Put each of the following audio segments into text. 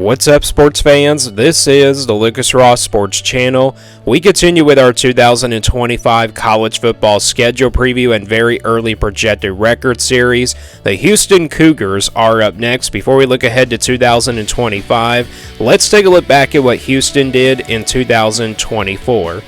What's up, sports fans? This is the Lucas Ross Sports Channel. We continue with our 2025 college football schedule preview and very early projected record series. The Houston Cougars are up next. Before we look ahead to 2025, let's take a look back at what Houston did in 2024.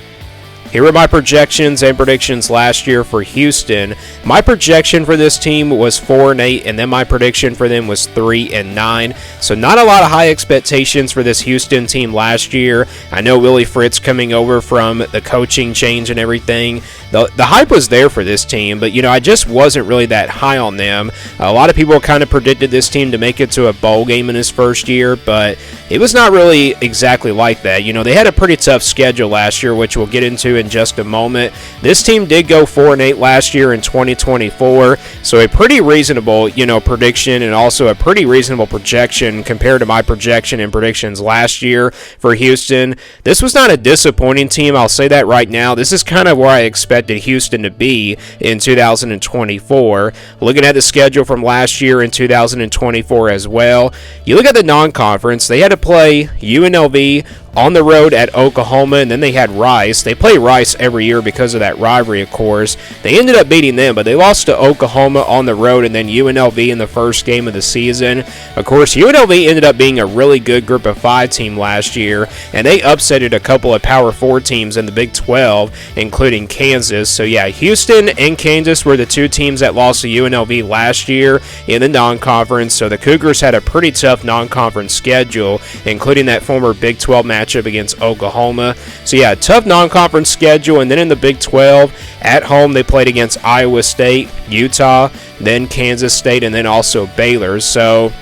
Here are my projections and predictions last year for Houston. My projection for this team was 4-8, and then my prediction for them was 3-9. So not a lot of high expectations for this Houston team last year. I know Willie Fritz coming over from the coaching change and everything. The hype was there for this team, but I just wasn't really that high on them. A lot of people kind of predicted this team to make it to a bowl game in his first year, but it was not really exactly like that. They had a pretty tough schedule last year, which we'll get into in just a moment. This team did go 4-8 last year in 2024, so a pretty reasonable, prediction and also a pretty reasonable projection compared to my projection and predictions last year for Houston. This was not a disappointing team, I'll say that right now. This is kind of where I expected Houston to be in 2024. Looking at the schedule from last year in 2024 as well, you look at the non-conference, they had to play UNLV on the road at Oklahoma, and then they had Rice. They play Rice every year because of that rivalry, of course. They ended up beating them, but they lost to Oklahoma on the road and then UNLV in the first game of the season. Of course, UNLV ended up being a really good Group of 5 team last year, and they upsetted a couple of Power 4 teams in the Big 12, including Kansas. So yeah, Houston and Kansas were the two teams that lost to UNLV last year in the non-conference, so the Cougars had a pretty tough non-conference schedule, including that former Big 12 matchup against Oklahoma. So yeah, tough non-conference schedule, and then in the Big 12, at home they played against Iowa State, Utah, then Kansas State, and then also Baylor. So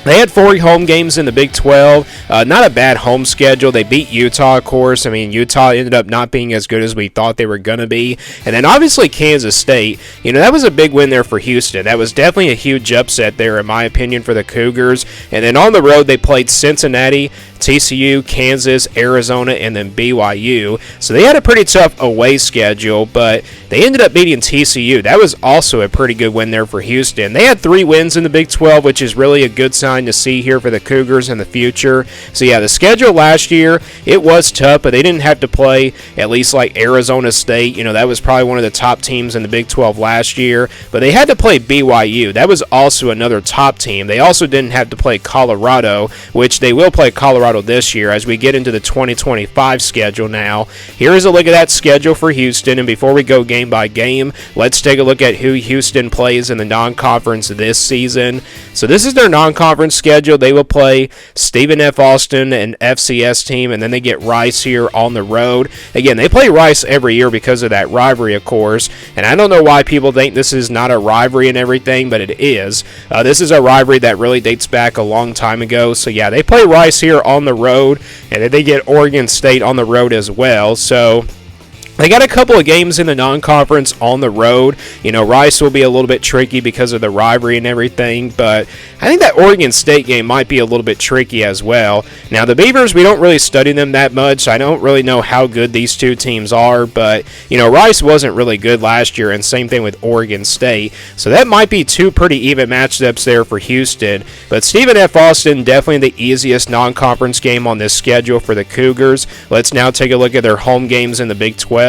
they had 4 home games in the Big 12. Not a bad home schedule. They beat Utah, of course. I mean, Utah ended up not being as good as we thought they were going to be. And then obviously Kansas State. That was a big win there for Houston. That was definitely a huge upset there, in my opinion, for the Cougars. And then on the road, they played Cincinnati, TCU, Kansas, Arizona, and then BYU. So they had a pretty tough away schedule, but they ended up beating TCU. That was also a pretty good win there for Houston. They had 3 wins in the Big 12, which is really a good sign to see here for the Cougars in the future. So yeah, the schedule last year, it was tough, but they didn't have to play at least like Arizona State. That was probably one of the top teams in the Big 12 last year, but they had to play BYU. That was also another top team. They also didn't have to play Colorado, which they will play Colorado this year as we get into the 2025 schedule now. Here is a look at that schedule for Houston, and before we go game by game, let's take a look at who Houston plays in the non-conference this season. So this is their non-conference schedule. They will play Stephen F. Austin, an FCS team, and then they get Rice here on the road. Again, they play Rice every year because of that rivalry, of course, and I don't know why people think this is not a rivalry and everything, but it is. This is a rivalry that really dates back a long time ago. So yeah, they play Rice here on the road, and then they get Oregon State on the road as well. So they got a couple of games in the non-conference on the road. Rice will be a little bit tricky because of the rivalry and everything, but I think that Oregon State game might be a little bit tricky as well. Now, the Beavers, we don't really study them that much, so I don't really know how good these two teams are, but, Rice wasn't really good last year, and same thing with Oregon State, so that might be 2 pretty even matchups there for Houston, but Stephen F. Austin, definitely the easiest non-conference game on this schedule for the Cougars. Let's now take a look at their home games in the Big 12.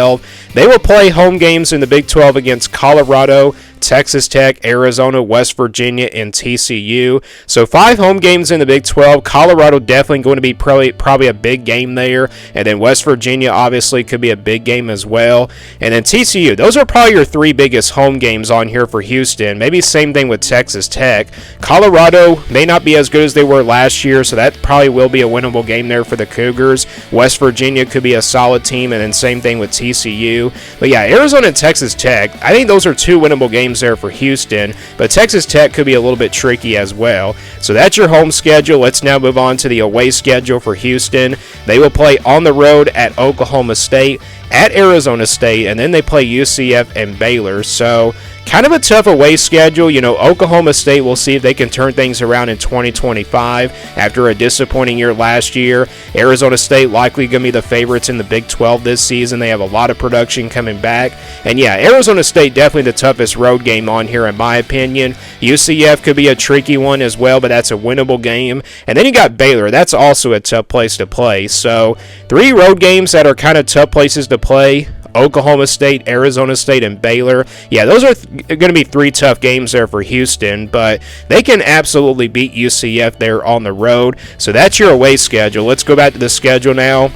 They will play home games in the Big 12 against Colorado, Texas Tech, Arizona, West Virginia, and TCU. So 5 home games in the Big 12. Colorado definitely going to be probably a big game there. And then West Virginia obviously could be a big game as well. And then TCU. Those are probably your 3 biggest home games on here for Houston. Maybe same thing with Texas Tech. Colorado may not be as good as they were last year, so that probably will be a winnable game there for the Cougars. West Virginia could be a solid team, and then same thing with TCU. But yeah, Arizona and Texas Tech, I think those are 2 winnable games there for Houston, but Texas Tech could be a little bit tricky as well. So that's your home schedule. Let's now move on to the away schedule for Houston. They will play on the road at Oklahoma State, at Arizona State, and then they play UCF and Baylor. So Kind of a tough away schedule. Oklahoma State, we'll see if they can turn things around in 2025 after a disappointing year last year. Arizona State likely going to be the favorites in the Big 12 this season. They have a lot of production coming back. And yeah, Arizona State definitely the toughest road game on here in my opinion. UCF could be a tricky one as well, but that's a winnable game. And then you got Baylor. That's also a tough place to play. So 3 road games that are kind of tough places to play. Oklahoma State, Arizona State, and Baylor. Yeah, those are going to be 3 tough games there for Houston, but they can absolutely beat UCF there on the road. So that's your away schedule. Let's go back to the schedule now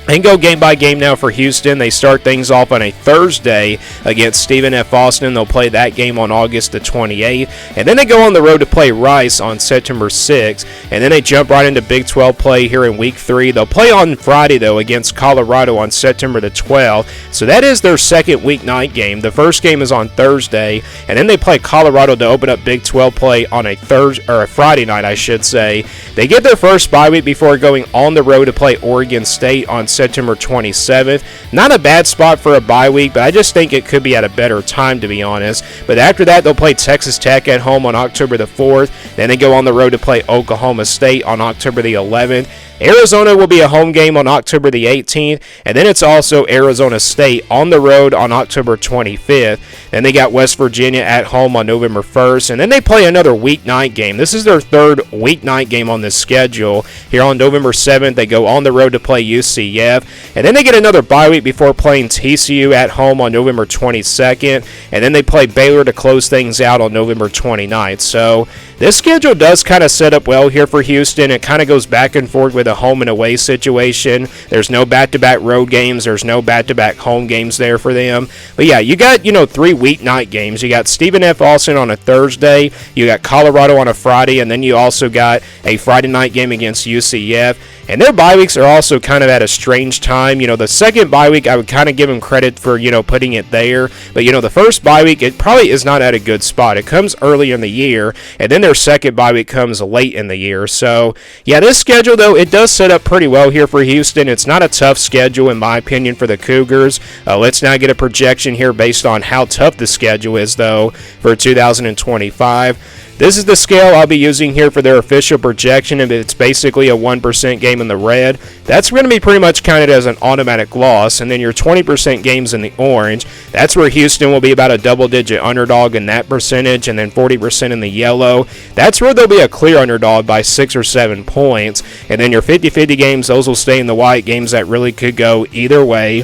and go game by game now for Houston. They start things off on a Thursday against Stephen F. Austin. They'll play that game on August the 28th. And then they go on the road to play Rice on September 6th. And then they jump right into Big 12 play here in Week 3. They'll play on Friday, though, against Colorado on September the 12th. So that is their second Week 9 game. The first game is on Thursday. And then they play Colorado to open up Big 12 play on a Friday night, I should say. They get their first bye week before going on the road to play Oregon State on September 27th. Not a bad spot for a bye week, but I just think it could be at a better time, to be honest. But after that, they'll play Texas Tech at home on October the 4th. Then they go on the road to play Oklahoma State on October the 11th. Arizona will be a home game on October the 18th, and then it's also Arizona State on the road on October 25th. Then they got West Virginia at home on November 1st, and then they play another Week 9 game. This is their third Week 9 game on this schedule. Here on November 7th, they go on the road to play UCF, and then they get another bye week before playing TCU at home on November 22nd, and then they play Baylor to close things out on November 29th. So this schedule does kind of set up well here for Houston. It kind of goes back and forth with a home and away situation. There's no back-to-back road games. There's no back-to-back home games there for them. But yeah, you got, 3 weeknight games. You got Stephen F. Austin on a Thursday. You got Colorado on a Friday. And then you also got a Friday night game against UCF. And their bye weeks are also kind of at a strange time. The second bye week, I would kind of give them credit for, putting it there. But, the first bye week, it probably is not at a good spot. It comes early in the year, and then their second bye week comes late in the year. So, yeah, this schedule, though, it does set up pretty well here for Houston. It's not a tough schedule, in my opinion, for the Cougars. Let's now get a projection here based on how tough the schedule is, though, for 2025. This is the scale I'll be using here for their official projection. If it's basically a 1% game in the red, that's going to be pretty much counted as an automatic loss. And then your 20% games in the orange, that's where Houston will be about a double-digit underdog in that percentage. And then 40% in the yellow, that's where they'll be a clear underdog by 6 or 7 points. And then your 50-50 games, those will stay in the white, games that really could go either way.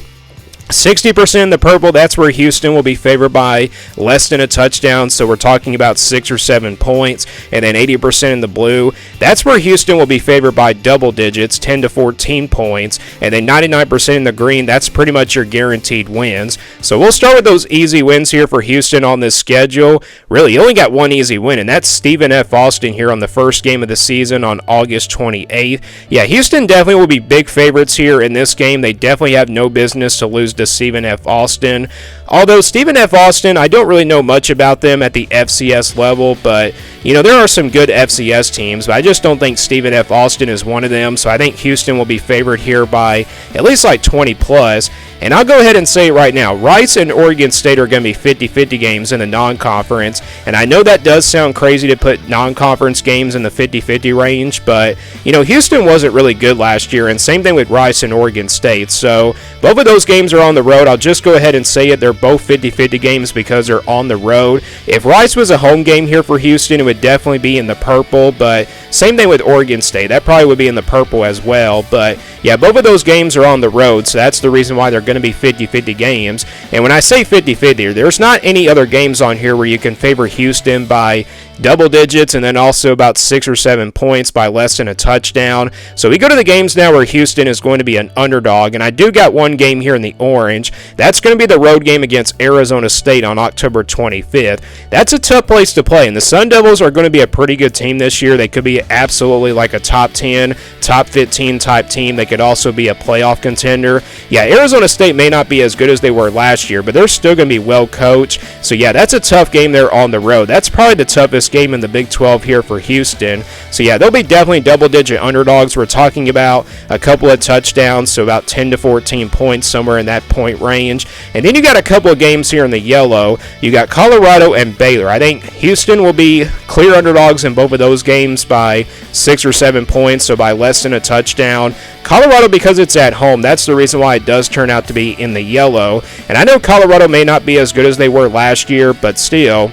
60% in the purple, that's where Houston will be favored by less than a touchdown, so we're talking about 6 or 7 points. And then 80% in the blue, that's where Houston will be favored by double digits, 10 to 14 points. And then 99% in the green, that's pretty much your guaranteed wins. So we'll start with those easy wins here for Houston on this schedule. Really, you only got one easy win, and that's Stephen F. Austin here on the first game of the season on August 28th. Yeah, Houston definitely will be big favorites here in this game. They definitely have no business to lose to Stephen F. Austin. Although Stephen F. Austin, I don't really know much about them at the FCS level, but there are some good FCS teams, but I just don't think Stephen F. Austin is one of them. So I think Houston will be favored here by at least like 20 plus. And I'll go ahead and say it right now, Rice and Oregon State are going to be 50-50 games in the non-conference. And I know that does sound crazy to put non-conference games in the 50-50 range, but, Houston wasn't really good last year, and same thing with Rice and Oregon State. So both of those games are on the road. I'll just go ahead and say it. They're both 50-50 games because they're on the road. If Rice was a home game here for Houston, it would definitely be in the purple, but same thing with Oregon State. That probably would be in the purple as well. But, yeah, both of those games are on the road, so that's the reason why they're going to be 50-50 games. And when I say 50-50, there's not any other games on here where you can favor Houston by double digits and then also about 6 or 7 points by less than a touchdown. So we go to the games now where Houston is going to be an underdog, and I do got one game here in the orange. That's going to be the road game against Arizona State on October 25th. That's a tough place to play, and the Sun Devils are going to be a pretty good team this year. They could be absolutely like a top 10, top 15 type team. They could also be a playoff contender. Yeah, Arizona State may not be as good as they were last year, but they're still going to be well coached. So yeah, that's a tough game there on the road. That's probably the toughest closest game in the Big 12 here for Houston. So yeah, they'll be definitely double-digit underdogs. We're talking about a couple of touchdowns, so about 10 to 14 points, somewhere in that point range. And then you got a couple of games here in the yellow. You got Colorado and Baylor. I think Houston will be clear underdogs in both of those games by 6 or 7 points, so by less than a touchdown. Colorado, because it's at home, that's the reason why it does turn out to be in the yellow. And I know Colorado may not be as good as they were last year, but still,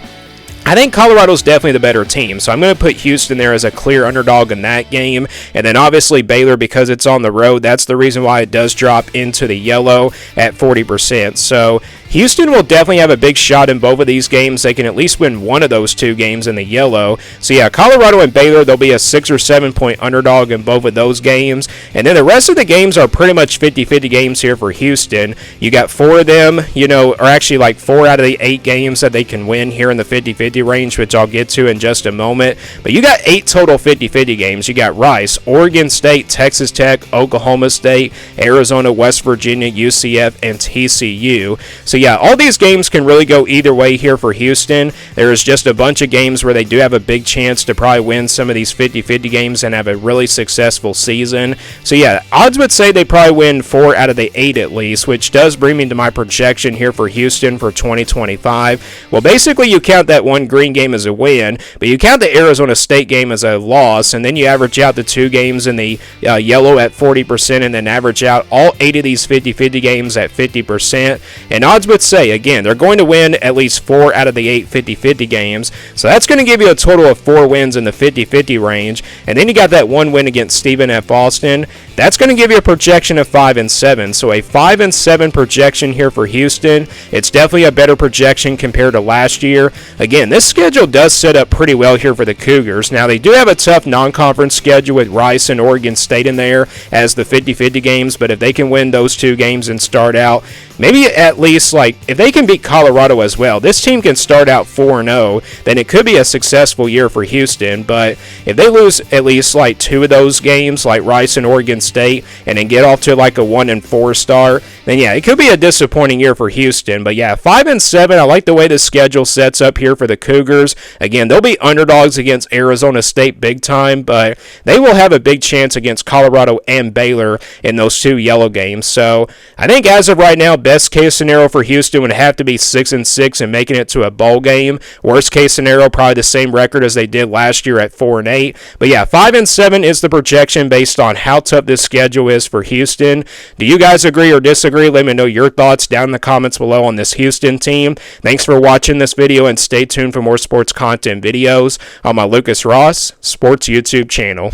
I think Colorado's definitely the better team, so I'm going to put Houston there as a clear underdog in that game. And then obviously Baylor, because it's on the road, that's the reason why it does drop into the yellow at 40%. So Houston will definitely have a big shot in both of these games. They can at least win one of those two games in the yellow. So yeah, Colorado and Baylor, they'll be a 6 or 7 point underdog in both of those games. And then the rest of the games are pretty much 50-50 games here for Houston. You got 4 of them, or actually like 4 out of the 8 games that they can win here in the 50-50 range, which I'll get to in just a moment. But you got 8 total 50-50 games. You got Rice, Oregon State, Texas Tech, Oklahoma State, Arizona, West Virginia, UCF, and TCU. So yeah, all these games can really go either way here for Houston. There's just a bunch of games where they do have a big chance to probably win some of these 50-50 games and have a really successful season. So yeah, odds would say they probably win 4 out of the 8 at least, which does bring me to my projection here for Houston for 2025. Well, basically you count that one green game as a win, but you count the Arizona State game as a loss, and then you average out the 2 games in the yellow at 40%, and then average out all 8 of these 50-50 games at 50%. And odds would say, again, they're going to win at least 4 out of the 8 50-50 games, so that's going to give you a total of 4 wins in the 50-50 range. And then you got that 1 win against Stephen F. Austin. That's going to give you a projection of 5-7. So a 5-7 projection here for Houston. It's definitely a better projection compared to last year. Again, this schedule does set up pretty well here for the Cougars. Now, they do have a tough non-conference schedule with Rice and Oregon State in there as the 50-50 games, but if they can win those 2 games and start out, maybe at least, like, if they can beat Colorado as well, this team can start out 4-0, then it could be a successful year for Houston. But if they lose at least, like, 2 of those games, like Rice and Oregon State, and then get off to, like, a 1-4 start, then, yeah, it could be a disappointing year for Houston. But, yeah, 5-7, I like the way the schedule sets up here for the Cougars. Again, they'll be underdogs against Arizona State big time, but they will have a big chance against Colorado and Baylor in those 2 yellow games. So I think as of right now, best case scenario for Houston would have to be 6-6 and making it to a bowl game. Worst case scenario, probably the same record as they did last year at 4-8. But yeah, 5-7 is the projection based on how tough this schedule is for Houston. Do you guys agree or disagree? Let me know your thoughts down in the comments below on this Houston team. Thanks for watching this video, and stay tuned for more sports content videos on my Lucas Ross Sports YouTube channel.